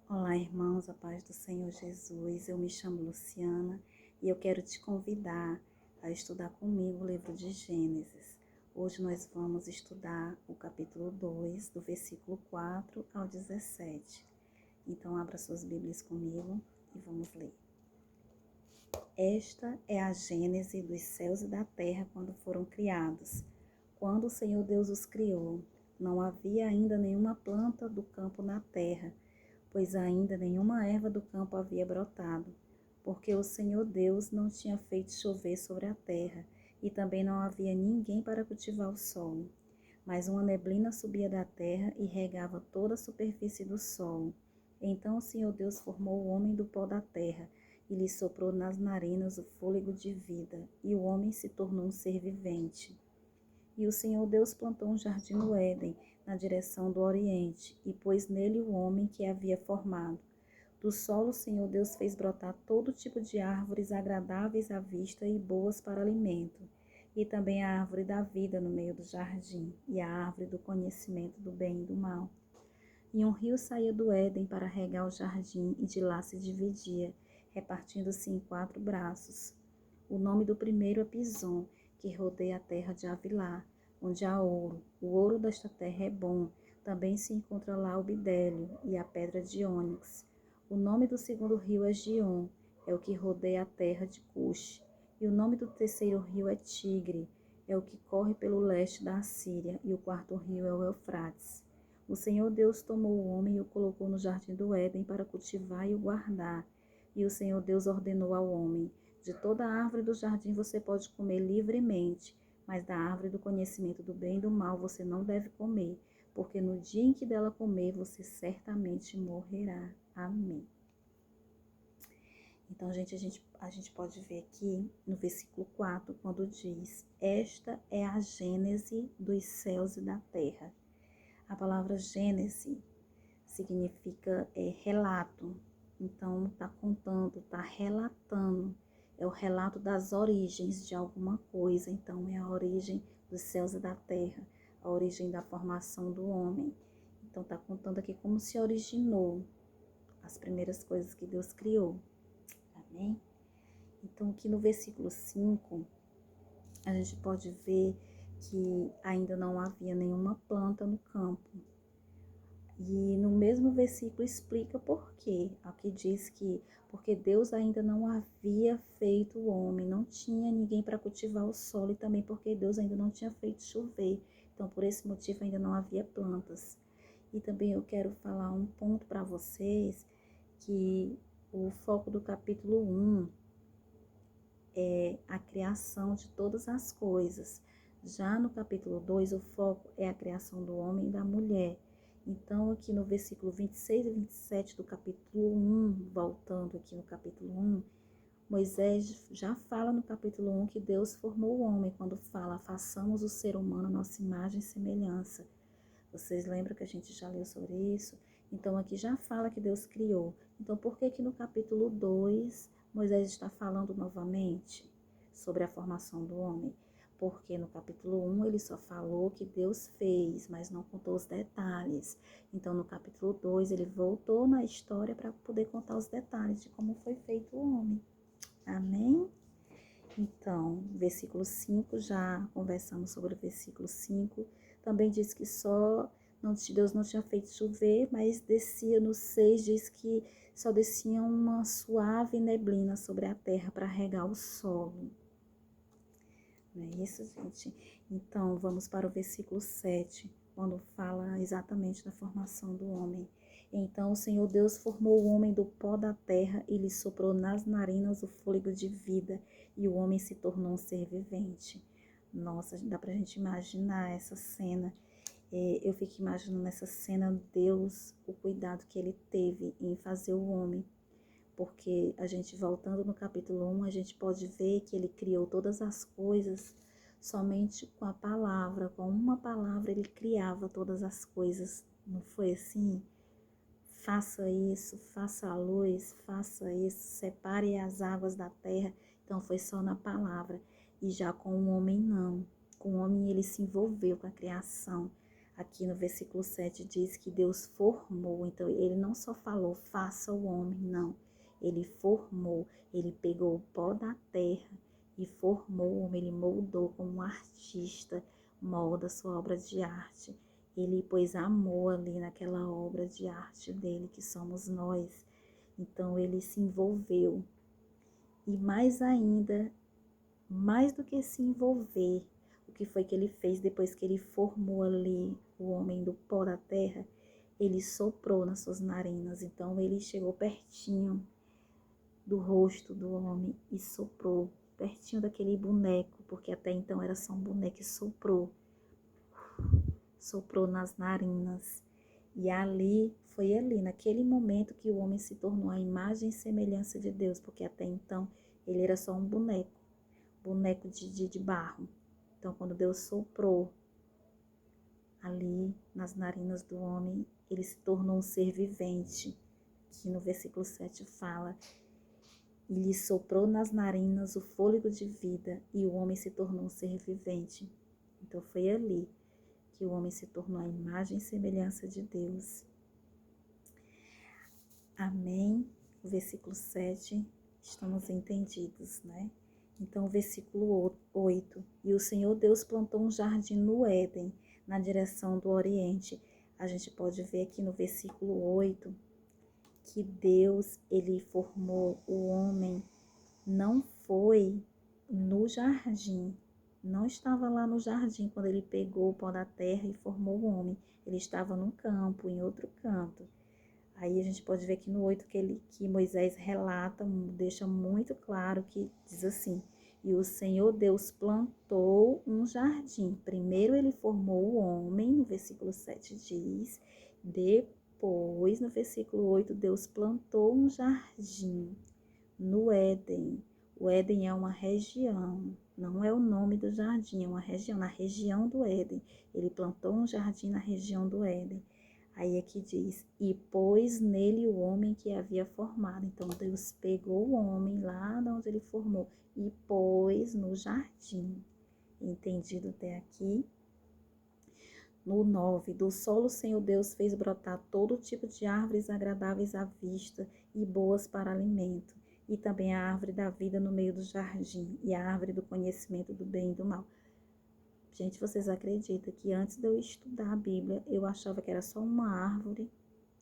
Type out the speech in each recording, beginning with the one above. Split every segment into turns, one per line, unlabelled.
Olá, irmãos, a paz do Senhor Jesus. Eu me chamo Luciana e eu quero te convidar a estudar comigo o livro de Gênesis. Hoje nós vamos estudar o capítulo 2, do versículo 4 ao 17. Então, abra suas Bíblias comigo e vamos ler. Esta é a gênese dos céus e da terra quando foram criados. Quando o Senhor Deus os criou, não havia ainda nenhuma planta do campo na terra, pois ainda nenhuma erva do campo havia brotado, porque o Senhor Deus não tinha feito chover sobre a terra, e também não havia ninguém para cultivar o solo. Mas uma neblina subia da terra e regava toda a superfície do solo. Então o Senhor Deus formou o homem do pó da terra, e lhe soprou nas narinas o fôlego de vida, e o homem se tornou um ser vivente. E o Senhor Deus plantou um jardim no Éden, na direção do Oriente, e pôs nele o homem que havia formado. Do solo o Senhor Deus fez brotar todo tipo de árvores agradáveis à vista e boas para alimento, e também a árvore da vida no meio do jardim, e a árvore do conhecimento do bem e do mal. E um rio saía do Éden para regar o jardim, e de lá se dividia, repartindo-se em 4 braços. O nome do primeiro é Pison, que rodeia a terra de Avilá, onde há ouro. O ouro desta terra é bom. Também se encontra lá o bidélio e a pedra de ônix. O nome do segundo rio é Gion, é o que rodeia a terra de Cush. E o nome do terceiro rio é Tigre, é o que corre pelo leste da Assíria. E o quarto rio é o Eufrates. O Senhor Deus tomou o homem e o colocou no jardim do Éden para cultivar e o guardar. E o Senhor Deus ordenou ao homem: de toda a árvore do jardim você pode comer livremente, mas da árvore do conhecimento do bem e do mal você não deve comer, porque no dia em que dela comer você certamente morrerá. Amém. Então, a gente pode ver aqui no versículo 4, quando diz: esta é a gênese dos céus e da terra. A palavra gênese significa relato. Então, está contando, está relatando. É o relato das origens de alguma coisa. Então, é a origem dos céus e da terra, a origem da formação do homem. Então, está contando aqui como se originou as primeiras coisas que Deus criou. Amém? Então, aqui no versículo 5, a gente pode ver que ainda não havia nenhuma planta no campo. E no mesmo versículo explica por quê. Aqui diz que porque Deus ainda não havia feito o homem, não tinha ninguém para cultivar o solo, e também porque Deus ainda não tinha feito chover. Então, por esse motivo, ainda não havia plantas. E também eu quero falar um ponto para vocês, que o foco do capítulo 1 é a criação de todas as coisas. Já no capítulo 2, o foco é a criação do homem e da mulher. Então, aqui no versículo 26 e 27 do capítulo 1, voltando aqui no capítulo 1, Moisés já fala no capítulo 1 que Deus formou o homem, quando fala: façamos o ser humano a nossa imagem e semelhança. Vocês lembram que a gente já leu sobre isso? Então, aqui já fala que Deus criou. Então, por que no capítulo 2, Moisés está falando novamente sobre a formação do homem? Porque no capítulo 1 ele só falou que Deus fez, mas não contou os detalhes. Então, no capítulo 2 ele voltou na história para poder contar os detalhes de como foi feito o homem. Amém? Então, versículo 5, já conversamos sobre o versículo 5. Também diz que Deus não tinha feito chover, mas descia no 6, diz que só descia uma suave neblina sobre a terra para regar o solo. Não é isso, gente? Então, vamos para o versículo 7, quando fala exatamente da formação do homem. Então o Senhor Deus formou o homem do pó da terra e lhe soprou nas narinas o fôlego de vida, e o homem se tornou um ser vivente. Nossa, dá pra gente imaginar essa cena. Eu fico imaginando nessa cena Deus, o cuidado que ele teve em fazer o homem. Porque a gente, voltando no capítulo 1, a gente pode ver que ele criou todas as coisas somente com a palavra. Com uma palavra ele criava todas as coisas. Não foi assim? Faça isso, faça a luz, faça isso, separe as águas da terra. Então foi só na palavra. E já com o homem não. Com o homem ele se envolveu com a criação. Aqui no versículo 7 diz que Deus formou, então ele não só falou, faça o homem, não. Ele formou, ele pegou o pó da terra e formou o homem, ele moldou como um artista, molda sua obra de arte. Ele pôs amor ali naquela obra de arte dele, que somos nós. Então ele se envolveu. E mais ainda, mais do que se envolver, o que foi que ele fez depois que ele formou ali o homem do pó da terra? Ele soprou nas suas narinas. Então ele chegou pertinho do rosto do homem e soprou, pertinho daquele boneco, porque até então era só um boneco, e soprou nas narinas. E foi ali, naquele momento, que o homem se tornou a imagem e semelhança de Deus, porque até então ele era só um boneco de barro. Então, quando Deus soprou ali nas narinas do homem, ele se tornou um ser vivente, que no versículo 7 fala: e lhe soprou nas narinas o fôlego de vida, e o homem se tornou um ser vivente. Então, foi ali que o homem se tornou a imagem e semelhança de Deus. Amém? O versículo 7, estamos entendidos, né? Então, o versículo 8. E o Senhor Deus plantou um jardim no Éden, na direção do Oriente. A gente pode ver aqui no versículo 8 que Deus, ele formou o homem, não foi no jardim. Não estava lá no jardim quando ele pegou o pó da terra e formou o homem. Ele estava num campo, em outro canto. Aí a gente pode ver aqui no 8 que Moisés relata, deixa muito claro que diz assim: e o Senhor Deus plantou um jardim. Primeiro ele formou o homem, no versículo 7 diz. Depois, no versículo 8, Deus plantou um jardim no Éden. O Éden é uma região, não é o nome do jardim, é uma região, na região do Éden. Ele plantou um jardim na região do Éden. Aí aqui diz, e pôs nele o homem que havia formado. Então, Deus pegou o homem lá de onde ele formou e pôs no jardim. Entendido até aqui? No 9, do solo o Senhor Deus fez brotar todo tipo de árvores agradáveis à vista e boas para alimento, e também a árvore da vida no meio do jardim, e a árvore do conhecimento do bem e do mal. Gente, vocês acreditam que antes de eu estudar a Bíblia, eu achava que era só uma árvore?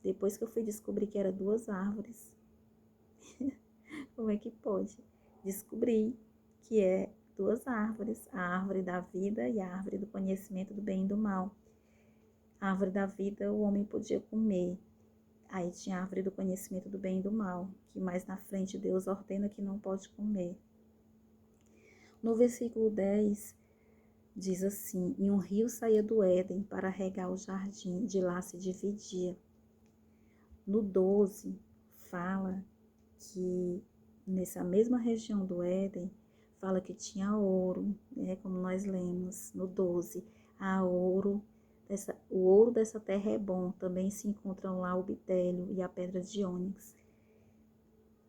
Depois que eu fui descobrir que era duas árvores. Como é que pode? Descobri que é duas árvores, a árvore da vida e a árvore do conhecimento do bem e do mal. A árvore da vida o homem podia comer. Aí tinha a árvore do conhecimento do bem e do mal, que mais na frente Deus ordena que não pode comer. No versículo 10, diz assim, e um rio saía do Éden para regar o jardim, de lá se dividia. No 12, fala que nessa mesma região do Éden, fala que tinha ouro, né, como nós lemos no 12, o ouro dessa terra é bom, também se encontram lá o bitélio e a pedra de ônix.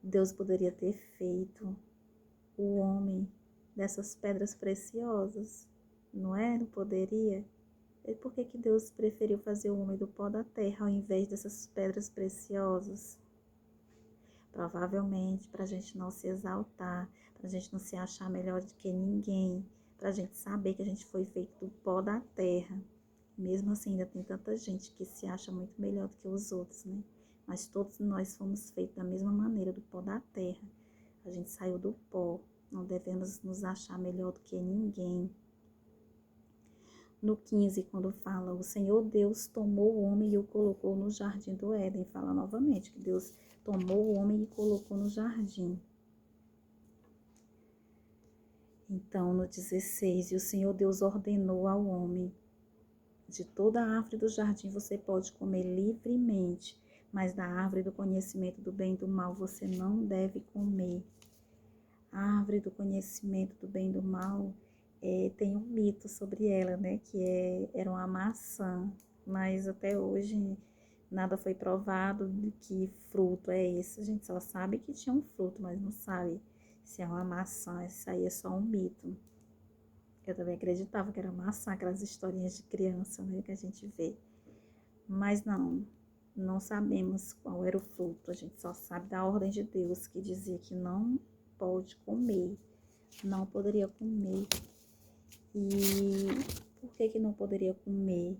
Deus poderia ter feito o homem dessas pedras preciosas, não é? Não poderia? E por que Deus preferiu fazer o homem do pó da terra ao invés dessas pedras preciosas? Provavelmente para a gente não se exaltar, para a gente não se achar melhor do que ninguém, para a gente saber que a gente foi feito do pó da terra. Mesmo assim, ainda tem tanta gente que se acha muito melhor do que os outros, né? Mas todos nós fomos feitos da mesma maneira, do pó da terra. A gente saiu do pó, não devemos nos achar melhor do que ninguém. No 15, quando fala, o Senhor Deus tomou o homem e o colocou no jardim do Éden. Fala novamente que Deus tomou o homem e colocou no jardim. Então, no 16, e o Senhor Deus ordenou ao homem, de toda a árvore do jardim você pode comer livremente, mas da árvore do conhecimento do bem e do mal você não deve comer. A árvore do conhecimento do bem e do mal tem um mito sobre ela, né? Que era uma maçã, mas até hoje nada foi provado de que fruto é esse. A gente só sabe que tinha um fruto, mas não sabe se é uma maçã. Isso aí é só um mito. Eu também acreditava que era massacre, as historinhas de criança, né, que a gente vê. Mas não sabemos qual era o fruto. A gente só sabe da ordem de Deus, que dizia que não pode comer, não poderia comer. E por que não poderia comer?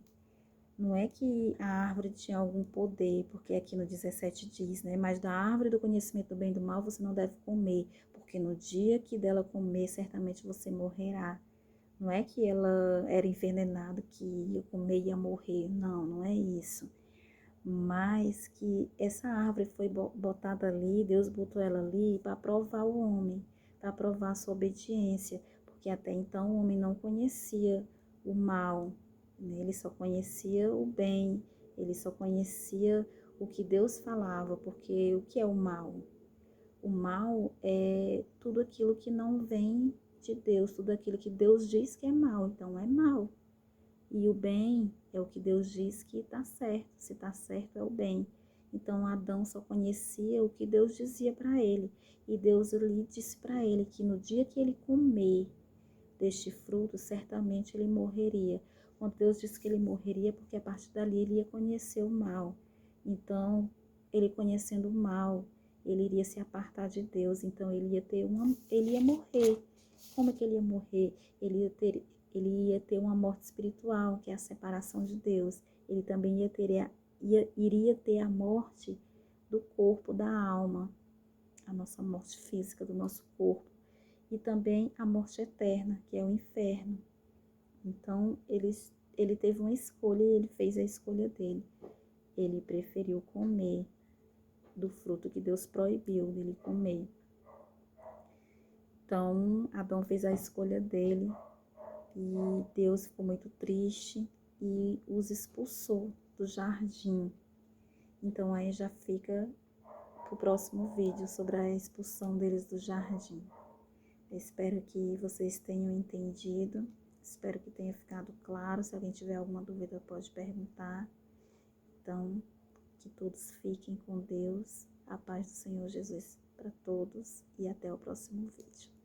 Não é que a árvore tinha algum poder, porque aqui no 17 diz, né? Mas da árvore do conhecimento do bem e do mal você não deve comer, porque no dia que dela comer, certamente você morrerá. Não é que ela era envenenada, que ia comer e ia morrer. Não é isso. Mas que essa árvore foi botada ali, Deus botou ela ali para provar o homem, para provar a sua obediência, porque até então o homem não conhecia o mal, né? Ele só conhecia o bem, ele só conhecia o que Deus falava, porque o que é o mal? O mal é tudo aquilo que não vem de Deus, tudo aquilo que Deus diz que é mal, então é mal. E o bem é o que Deus diz que está certo. Se está certo, é o bem. Então Adão só conhecia o que Deus dizia para ele. E Deus lhe disse para ele que no dia que ele comer deste fruto, certamente ele morreria. Quando Deus disse que ele morreria, porque a partir dali ele ia conhecer o mal. Então, ele conhecendo o mal, ele iria se apartar de Deus. Então, ele ia morrer. Como é que ele ia morrer? Ele ia ter uma morte espiritual, que é a separação de Deus. Ele também iria ter a morte do corpo, da alma, a nossa morte física do nosso corpo, e também a morte eterna, que é o inferno. Então, ele teve uma escolha e ele fez a escolha dele. Ele preferiu comer do fruto que Deus proibiu dele comer. Então, Adão fez a escolha dele e Deus ficou muito triste e os expulsou do jardim. Então, aí já fica para o próximo vídeo sobre a expulsão deles do jardim. Eu espero que vocês tenham entendido, espero que tenha ficado claro. Se alguém tiver alguma dúvida, pode perguntar. Então, que todos fiquem com Deus, a paz do Senhor Jesus para todos e até o próximo vídeo.